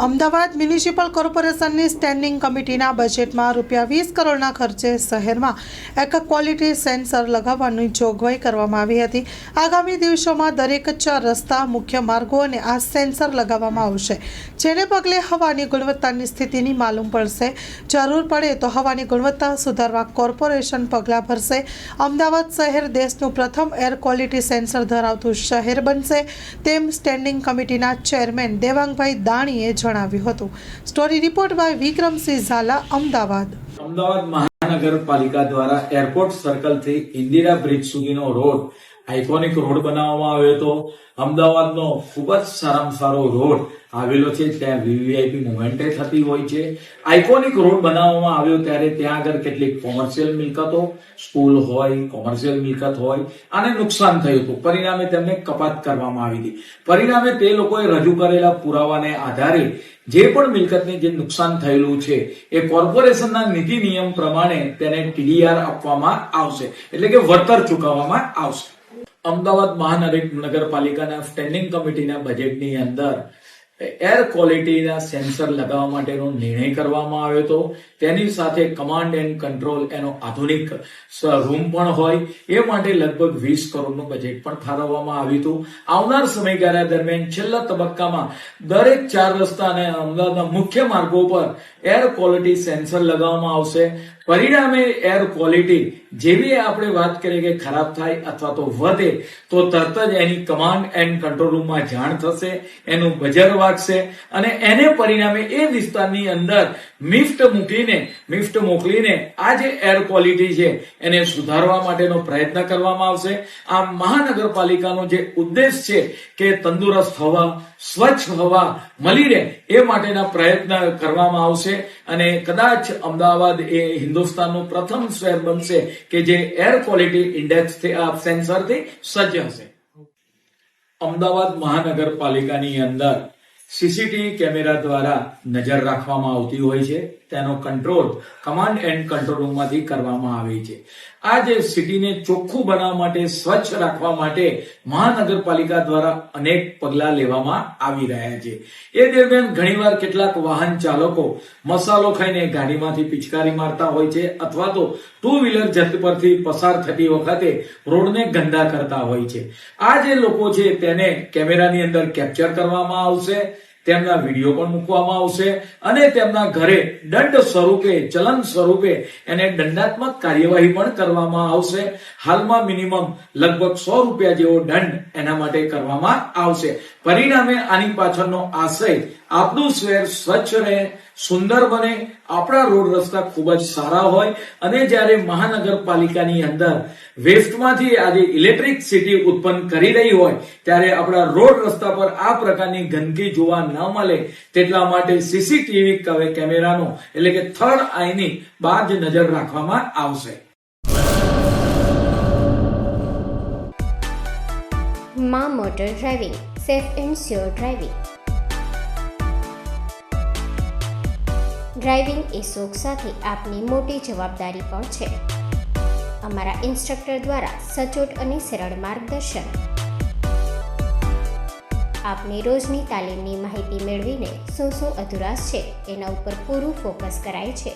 Ahmedabad municipal કોર્પોરેશનની standing કમિટીના બજેટમાં ₹20 કરોડના ખર્ચે શહેરમાં એક ક્વોલિટી સેન્સર લગાવવાની જોગવાઈ કરવામાં આવી હતી। આગામી દિવસોમાં દરેક 4 રસ્તા, મુખ્ય માર્ગો અને આ સેન્સર લગાવવામાં આવશે, જેને પગલે હવાની ગુણવત્તાની સ્થિતિની માલુમ પડશે। જરૂર પડે તો હવાની ગુણવત્તા સુધારવા કોર્પોરેશન પગલાં ભરશે। અમદાવાદ શહેર દેશનું પ્રથમ એર ક્વોલિટી સેન્સર ધરાવતું શહેર બનશે, તેમ સ્ટેન્ડિંગ કમિટીના ચેરમેન દેવાંગભાઈ દાણીએ જણાવ્યું હતું। Story report by Vikramsinh Zala, Ahmedabad. Ahmedabad મહાનગરપાલિકા દ્વારા એરપોર્ટ સર્કલ થી ઇન્દિરા બ્રિજ સુધીનો રોડ આઇકોનિક રોડ બનાવવામાં આવ્યો હતો। અમદાવાદનો ખૂબ જ સારામાં સારો રોડ આવેલો છે, ત્યાં વીવીઆઈપી મુવમેન્ટ થતી હોય છે। આઇકોનિક રોડ બનાવવામાં આવ્યો ત્યારે ત્યાં આગળ કેટલીક કોમર્શિયલ મિલકતો, સ્કૂલ હોય, કોમર્શિયલ મિલકત હોય, આને નુકસાન થયું હતું। પરિણામે તેમને કપાત કરવામાં આવી હતી। પરિણામે તે લોકોએ રજૂ કરેલા પુરાવાને આધારે જે પણ મિલકતને જે નુકસાન થયેલું છે એ કોર્પોરેશનના નીતિ નિયમ પ્રમાણે તેને ટીડીઆર આપવામાં આવશે, એટલે કે વળતર ચૂકવવામાં આવશે। અમદાવાદ મહાનગરપાલિકાના સ્ટેન્ડિંગ કમિટીના બજેટની અંદર એર ક્વોલિટીના સેન્સર લગાવવા માટેનો નિર્ણય કરવામાં આવ્યો હતો। તેની સાથે કમાન્ડ એન્ડ કંટ્રોલ એનો આધુનિક રૂમ પણ હોય એ માટે લગભગ 20 કરોડનું બજેટ પણ ફાળવવામાં આવ્યું હતું। આવનાર સમયગાળા દરમિયાન છેલ્લા તબક્કામાં દરેક 4 રસ્તા અને અમદાવાદના મુખ્ય માર્ગો પર એર ક્વોલિટી સેન્સર લગાવવામાં આવશે। પરિણામે એર ક્વોલિટી જેવી આપણે વાત કરીએ કે ખરાબ થાય અથવા તો વધે તો તરત જ એની કમાન્ડ એન્ડ કંટ્રોલ રૂમમાં જાણ થશે, એનું બજર વાગશે અને એને પરિણામે એ વિસ્તારની અંદર મિફ્ટ મોકલીને આ જે એર ક્વોલિટી છે એને સુધારવા માટેનો પ્રયત્ન કરવામાં આવશે। આ મહાનગરપાલિકાનો જે ઉદ્દેશ છે કે તંદુરસ્ત હવા, સ્વચ્છ હવા મળી રહે એ માટેના પ્રયત્ન કરવામાં આવશે અને કદાચ અમદાવાદ એ હિન્દુસ્તાનનું પ્રથમ શહેર બનશે કે જે એર ક્વોલિટી ઇન્ડેક્સ સેન્સરથી સજ્જ હશે। અમદાવાદ મહાનગરપાલિકાની અંદર સીસીટીવી કેમેરા દ્વારા નજર રાખવામાં આવતી હોય છે, તેનો કંટ્રોલ કમાન્ડ એન્ડ કંટ્રોલ રૂમમાંથી કરવામાં આવે છે। આ જે સિટીને ચોખ્ખું બનાવવા માટે, સ્વચ્છ રાખવા માટે મહાનગરપાલિકા દ્વારા અનેક પગલાં લેવામાં આવી રહ્યા છે। એ દરમિયાન ઘણીવાર કેટલાક વાહન ચાલકો મસાલો ખાઈને ગાડીમાંથી પિચકારી મારતા હોય છે અથવા તો 2 વ્હીલર જત પરથી પસાર થતી વખતે રોડને ગંદા કરતા હોય છે। આ જે લોકો છે તેને કેમેરાની અંદર કેપ્ચર કરવામાં આવશે, તેમના વિડીયો પણ મૂકવામાં આવશે અને તેમના ઘરે દંડ સ્વરૂપે, ચલન સ્વરૂપે એને દંડાત્મક કાર્યવાહી પણ કરવામાં આવશે। હાલમાં મિનિમમ લગભગ ₹100 જેવો દંડ એના માટે કરવામાં આવશે। પરિણામે આની પાછળનો આશય આપણું શહેર સ્વચ્છ રહે, સુંદર બને, આપણા રોડ રસ્તા ખૂબ જ સારા હોય અને જ્યારે મહાનગરપાલિકાની અંદર વેસ્ટમાંથી આજે ઇલેક્ટ્રિસિટી ઉત્પન્ન કરી રહી હોય ત્યારે આપણા રોડ રસ્તા પર આ પ્રકારની ગંદકી જોવા ન મળે તેટલા માટે સીસીટીવી કેમેરાનો એટલે કે થર્ડ આઈની બાજ નજર રાખવામાં આવશે। માં motor driving, safe and sure driving. Driving એ શોખ સાથે આપની મોટી જવાબદારી પણ છે। અમારા ઇન્સ્ટ્રક્ટર દ્વારા સચોટ અને સરળ માર્ગદર્શન આપની રોજની તાલીમની માહિતી મેળવીને શું અધુરાશ છે એના ઉપર પૂરું ફોકસ કરાય છે।